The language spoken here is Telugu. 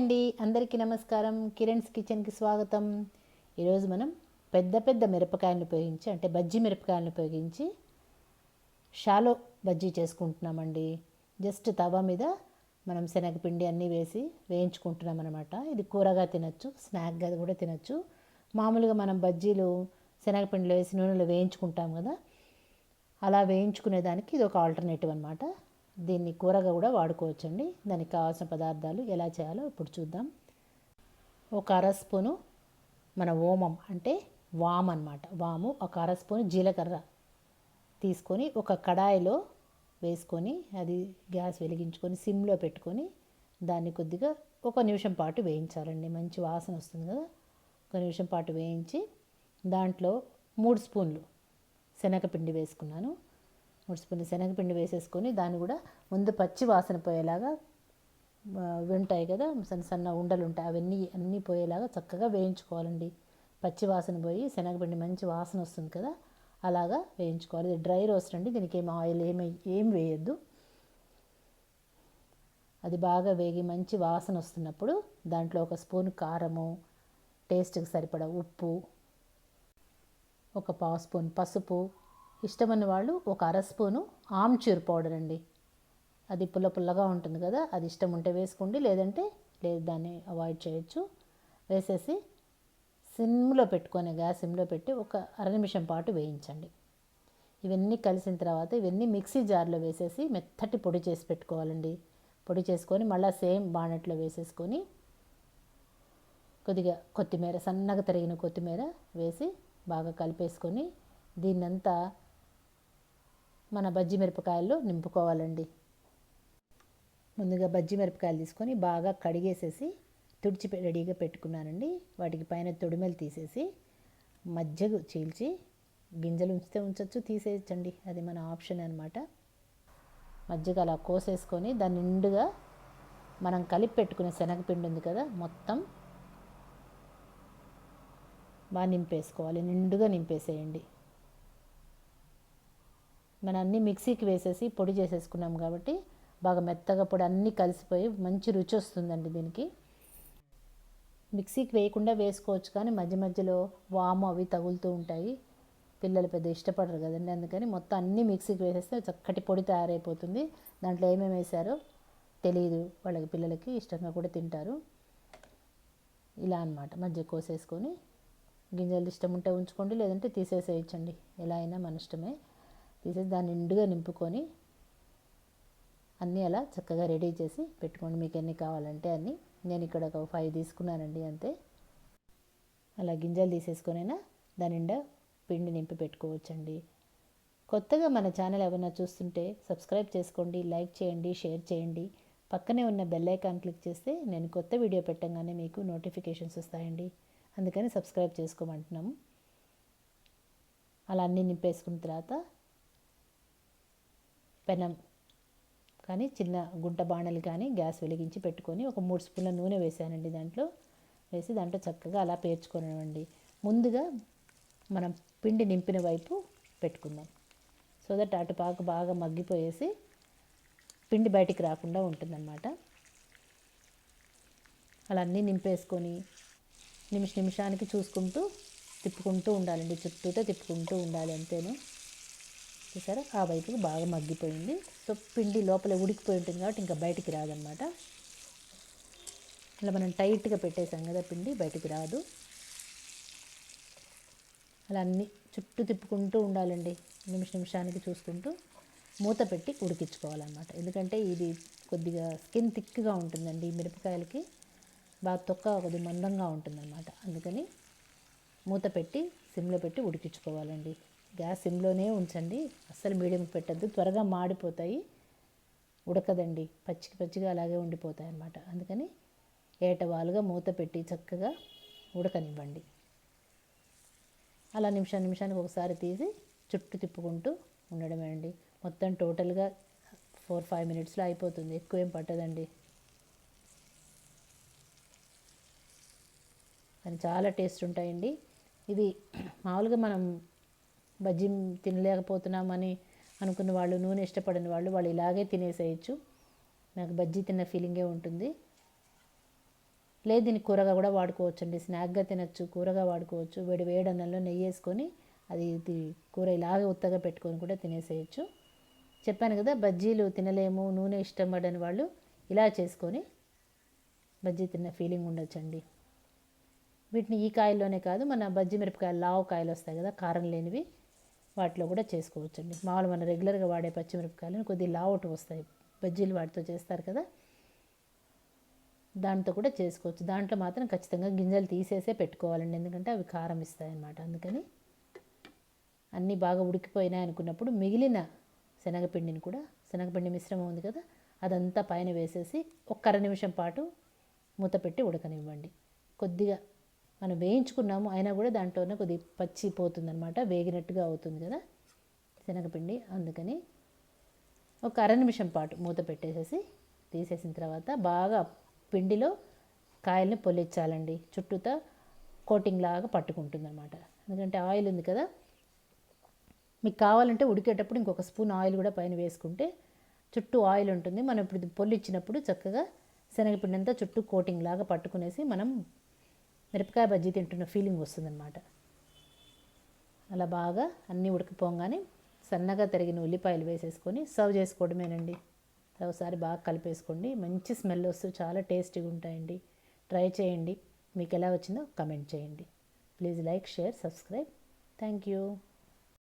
అండి, అందరికీ నమస్కారం. కిరణ్స్ కిచెన్కి స్వాగతం. ఈరోజు మనం పెద్ద పెద్ద మిరపకాయలను ఉపయోగించి, అంటే బజ్జీ మిరపకాయలను ఉపయోగించి షాలో బజ్జీ చేసుకుంటున్నామండి. జస్ట్ తవా మీద మనం శనగపిండి అన్నీ వేసి వేయించుకుంటున్నాం అనమాట. ఇది కూరగా తినచ్చు, స్నాక్గా కూడా తినచ్చు. మామూలుగా మనం బజ్జీలు శనగపిండిలో వేసి నూనెలో వేయించుకుంటాం కదా, అలా వేయించుకునేదానికి ఇది ఒక ఆల్టర్నేటివ్ అనమాట. దీన్ని కూరగా కూడా వాడుకోవచ్చండి. దానికి కావాల్సిన పదార్థాలు ఎలా చేయాలో ఇప్పుడు చూద్దాం. ఒక అర స్పూను మన ఓమం అంటే వామ్ అనమాట, వాము. ఒక అర స్పూను జీలకర్ర తీసుకొని ఒక కడాయిలో వేసుకొని, అది గ్యాస్ వెలిగించుకొని సిమ్లో పెట్టుకొని దాన్ని కొద్దిగా ఒక నిమిషం పాటు వేయించాలండి. మంచి వాసన వస్తుంది కదా. ఒక నిమిషం పాటు వేయించి దాంట్లో 3 స్పూన్లు శనగపిండి వేసుకున్నాను. 3 స్పూన్లు శనగపిండి వేసేసుకొని దాన్ని కూడా ముందు పచ్చి వాసన పోయేలాగా ఉంటాయి కదా, సన్న సన్న ఉండలు ఉంటాయి, అవన్నీ అన్నీ పోయేలాగా చక్కగా వేయించుకోవాలండి. పచ్చి వాసన పోయి శనగపిండి మంచి వాసన వస్తుంది కదా, అలాగా వేయించుకోవాలి. ఇది డ్రై రోస్ట్ అండి, దీనికి ఏం ఆయిల్ ఏం వేయద్దు. అది బాగా వేగి మంచి వాసన వస్తున్నప్పుడు దాంట్లో ఒక స్పూన్ కారము, టేస్ట్కి సరిపడా ఉప్పు, ఒక పావు స్పూన్ పసుపు, ఇష్టమైన వాళ్ళు ఒక అర స్పూను ఆమ్చూర్ పౌడర్ అండి. అది పుల్ల పుల్లగా ఉంటుంది కదా, అది ఇష్టం ఉంటే వేసుకోండి, లేదంటే లేదు, దాన్ని అవాయిడ్ చేయొచ్చు. వేసేసి సిమ్లో పెట్టుకొని, గ్యాస్ సిమ్లో పెట్టి ఒక అర నిమిషం పాటు వేయించండి. ఇవన్నీ కలిసిన తర్వాత ఇవన్నీ మిక్సీ జార్లో వేసేసి మెత్తటి పొడి చేసి పెట్టుకోవాలండి. పొడి చేసుకొని మళ్ళీ సేమ్ బాణట్లో వేసేసుకొని కొద్దిగా కొత్తిమీర, సన్నగా తరిగిన కొత్తిమీర వేసి బాగా కలిపేసుకొని దీన్నంతా మన బజ్జీ మిరపకాయల్లో నింపుకోవాలండి. ముందుగా బజ్జీ మిరపకాయలు తీసుకొని బాగా కడిగేసేసి తుడిచి రెడీగా పెట్టుకున్నానండి. వాటికి పైన తొడిమెలు తీసేసి మజ్జిగ చీల్చి, గింజలు ఉంచితే ఉంచవచ్చు, తీసేయచ్చండి, అది మన ఆప్షన్ అనమాట. మజ్జిగ అలా కోసేసుకొని దాన్ని నిండుగా మనం కలిపి పెట్టుకునే శనగపిండి ఉంది కదా, మొత్తం బాగా నింపేసుకోవాలి. నిండుగా నింపేసేయండి. మనం అన్నీ మిక్సీకి వేసేసి పొడి చేసేసుకున్నాం కాబట్టి బాగా మెత్తగా పొడి అన్నీ కలిసిపోయి మంచి రుచి వస్తుందండి దీనికి. మిక్సీకి వేయకుండా వేసుకోవచ్చు, కానీ మధ్య మధ్యలో వాము అవి తగులుతూ ఉంటాయి, పిల్లలు పెద్ద ఇష్టపడరు కదండి. అందుకని మొత్తం అన్నీ మిక్సీకి వేసేస్తే చక్కటి పొడి తయారైపోతుంది. దాంట్లో ఏమేమి వేసారో తెలియదు వాళ్ళకి, పిల్లలకి ఇష్టంగా కూడా తింటారు. ఇలా అన్నమాట. మధ్య కోసేసుకొని గింజలు ఇష్టం ఉంటే ఉంచుకోండి, లేదంటే తీసేసేయచ్చండి, ఎలా అయినా మన ఇష్టమే. తీసేసి దాన్ని నిండుగా నింపుకొని అన్నీ అలా చక్కగా రెడీ చేసి పెట్టుకోండి. మీకు ఎన్ని కావాలంటే అన్నీ. నేను ఇక్కడ ఒక 5 తీసుకున్నానండి, అంతే. అలా గింజలు తీసేసుకొనైనా దాని నిండా పిండి నింపి పెట్టుకోవచ్చండి. కొత్తగా మన ఛానల్ ఏమైనా చూస్తుంటే సబ్స్క్రైబ్ చేసుకోండి, లైక్ చేయండి, షేర్ చేయండి. పక్కనే ఉన్న బెల్ ఐకాన్ క్లిక్ చేస్తే నేను కొత్త వీడియో పెట్టగానే మీకు నోటిఫికేషన్స్ వస్తాయండి. అందుకని సబ్స్క్రైబ్ చేసుకోమంటున్నాము. అలా అన్నీ నింపేసుకున్న తర్వాత పెనం కానీ చిన్న గుంట బాణలు కానీ గ్యాస్ వెలిగించి పెట్టుకొని ఒక 3 స్పూన్ల నూనె వేసానండి. దాంట్లో వేసి దాంట్లో చక్కగా అలా పేర్చుకోనివ్వండి. ముందుగా మనం పిండి నింపిన వైపు పెట్టుకుందాం, సో దట్ అటుపాకు బాగా మగ్గిపోయేసి పిండి బయటికి రాకుండా ఉంటుందన్నమాట. అలా అన్నీ నింపేసుకొని నిమిషానికి చూసుకుంటూ తిప్పుకుంటూ ఉండాలండి, చుట్టూతో తిప్పుకుంటూ ఉండాలి, అంతేను. చూసారా, ఆ వైపుకి బాగా మగ్గిపోయింది. సో పిండి లోపల ఉడికిపోయి ఉంటుంది కాబట్టి ఇంకా బయటికి రాదనమాట. అలా మనం టైట్గా పెట్టేసాం కదా, పిండి బయటికి రాదు. అలా అన్నీ చుట్టూ తిప్పుకుంటూ ఉండాలండి, నిమిషానికి చూసుకుంటూ మూత పెట్టి ఉడికించుకోవాలన్నమాట. ఎందుకంటే ఇది కొద్దిగా స్కిన్ థిక్గా ఉంటుందండి, మిరపకాయలకి బాగా తొక్క కొద్దిగా మందంగా ఉంటుందన్నమాట. అందుకని మూత పెట్టి సిమ్లో పెట్టి ఉడికించుకోవాలండి. గ్యాస్ సిమ్లోనే ఉంచండి, అస్సలు మీడియం పెట్టద్దు, త్వరగా మాడిపోతాయి, ఉడకదండి, పచ్చిగా అలాగే ఉండిపోతాయి అన్నమాట. అందుకని ఏటవాలుగా మూత పెట్టి చక్కగా ఉడకనివ్వండి. అలా నిమిషానికి ఒకసారి తీసి చుట్టూ తిప్పుకుంటూ ఉండడమే అండి. మొత్తం టోటల్గా 4-5 మినిట్స్లో అయిపోతుంది, ఎక్కువేం పట్టదండి. కానీ చాలా టేస్ట్ ఉంటాయండి ఇవి. మామూలుగా మనం బజ్జీ తినలేకపోతున్నామని అనుకున్న వాళ్ళు, నూనె ఇష్టపడని వాళ్ళు ఇలాగే తినేసేయచ్చు. నాకు బజ్జీ తిన్న ఫీలింగే ఉంటుంది. లేదు దీన్ని కూరగా కూడా వాడుకోవచ్చు అండి, స్నాక్గా తినచ్చు, కూరగా వాడుకోవచ్చు. వేడి వేడి అన్నంలో నెయ్యి వేసుకొని ఇది కూర ఇలాగే ఉత్తగా పెట్టుకొని కూడా తినేసేయచ్చు. చెప్పాను కదా, బజ్జీలు తినలేము, నూనె ఇష్టపడని వాళ్ళు ఇలా చేసుకొని బజ్జీ తిన్న ఫీలింగ్ ఉండొచ్చండి. వీటిని ఈ కాయల్లోనే కాదు, మన బజ్జీ మిరపకాయలు లావు కాయలు వస్తాయి కదా కారం లేనివి, వాటిలో కూడా చేసుకోవచ్చండి. మామూలు మన రెగ్యులర్గా వాడే పచ్చిమిరపకాయలను కొద్దిగా లావుటు వస్తాయి, బజ్జీలు వాటితో చేస్తారు కదా, దాంతో కూడా చేసుకోవచ్చు. దాంట్లో మాత్రం ఖచ్చితంగా గింజలు తీసేసే పెట్టుకోవాలండి, ఎందుకంటే అవి కారం ఇస్తాయి అన్నమాట. అందుకని అన్నీ బాగా ఉడికిపోయినాయి అనుకున్నప్పుడు మిగిలిన శనగపిండిని కూడా, శనగపిండి మిశ్రమం ఉంది కదా, అదంతా పైన వేసేసి ఒక అర నిమిషం పాటు మూత పెట్టి ఉడకనివ్వండి. కొద్దిగా మనం వేయించుకున్నాము అయినా కూడా దాంట్లోనే కొద్దిగా పచ్చి పోతుందన్నమాట, వేగినట్టుగా అవుతుంది కదా శనగపిండి. అందుకని ఒక అర నిమిషం పాటు మూత పెట్టేసేసి తీసేసిన తర్వాత బాగా పిండిలో కాయల్ని పొల్లించాలండి, చుట్టూతా కోటింగ్ లాగా పట్టుకుంటుంది అనమాట. ఎందుకంటే ఆయిల్ ఉంది కదా, మీకు కావాలంటే ఉడికేటప్పుడు ఇంకొక స్పూన్ ఆయిల్ కూడా పైన వేసుకుంటే చుట్టూ ఆయిల్ ఉంటుంది. మనం ఇప్పుడు పొల్లిచ్చినప్పుడు చక్కగా శనగపిండి అంతా చుట్టూ కోటింగ్ లాగా పట్టుకునేసి మనం మిరపకాయ బజ్జీ తింటున్న ఫీలింగ్ వస్తుందన్నమాట. అలా బాగా అన్నీ ఉడికిపోగానే సన్నగా తరిగిన ఉల్లిపాయలు వేసేసుకొని సర్వ్ చేసుకోవడమేనండి. ఒకసారి బాగా కలిపేసుకోండి, మంచి స్మెల్ వస్తూ చాలా టేస్టీగా ఉంటాయండి. ట్రై చేయండి, మీకు ఎలా వచ్చిందో కమెంట్ చేయండి. Please like, share, subscribe. Thank you.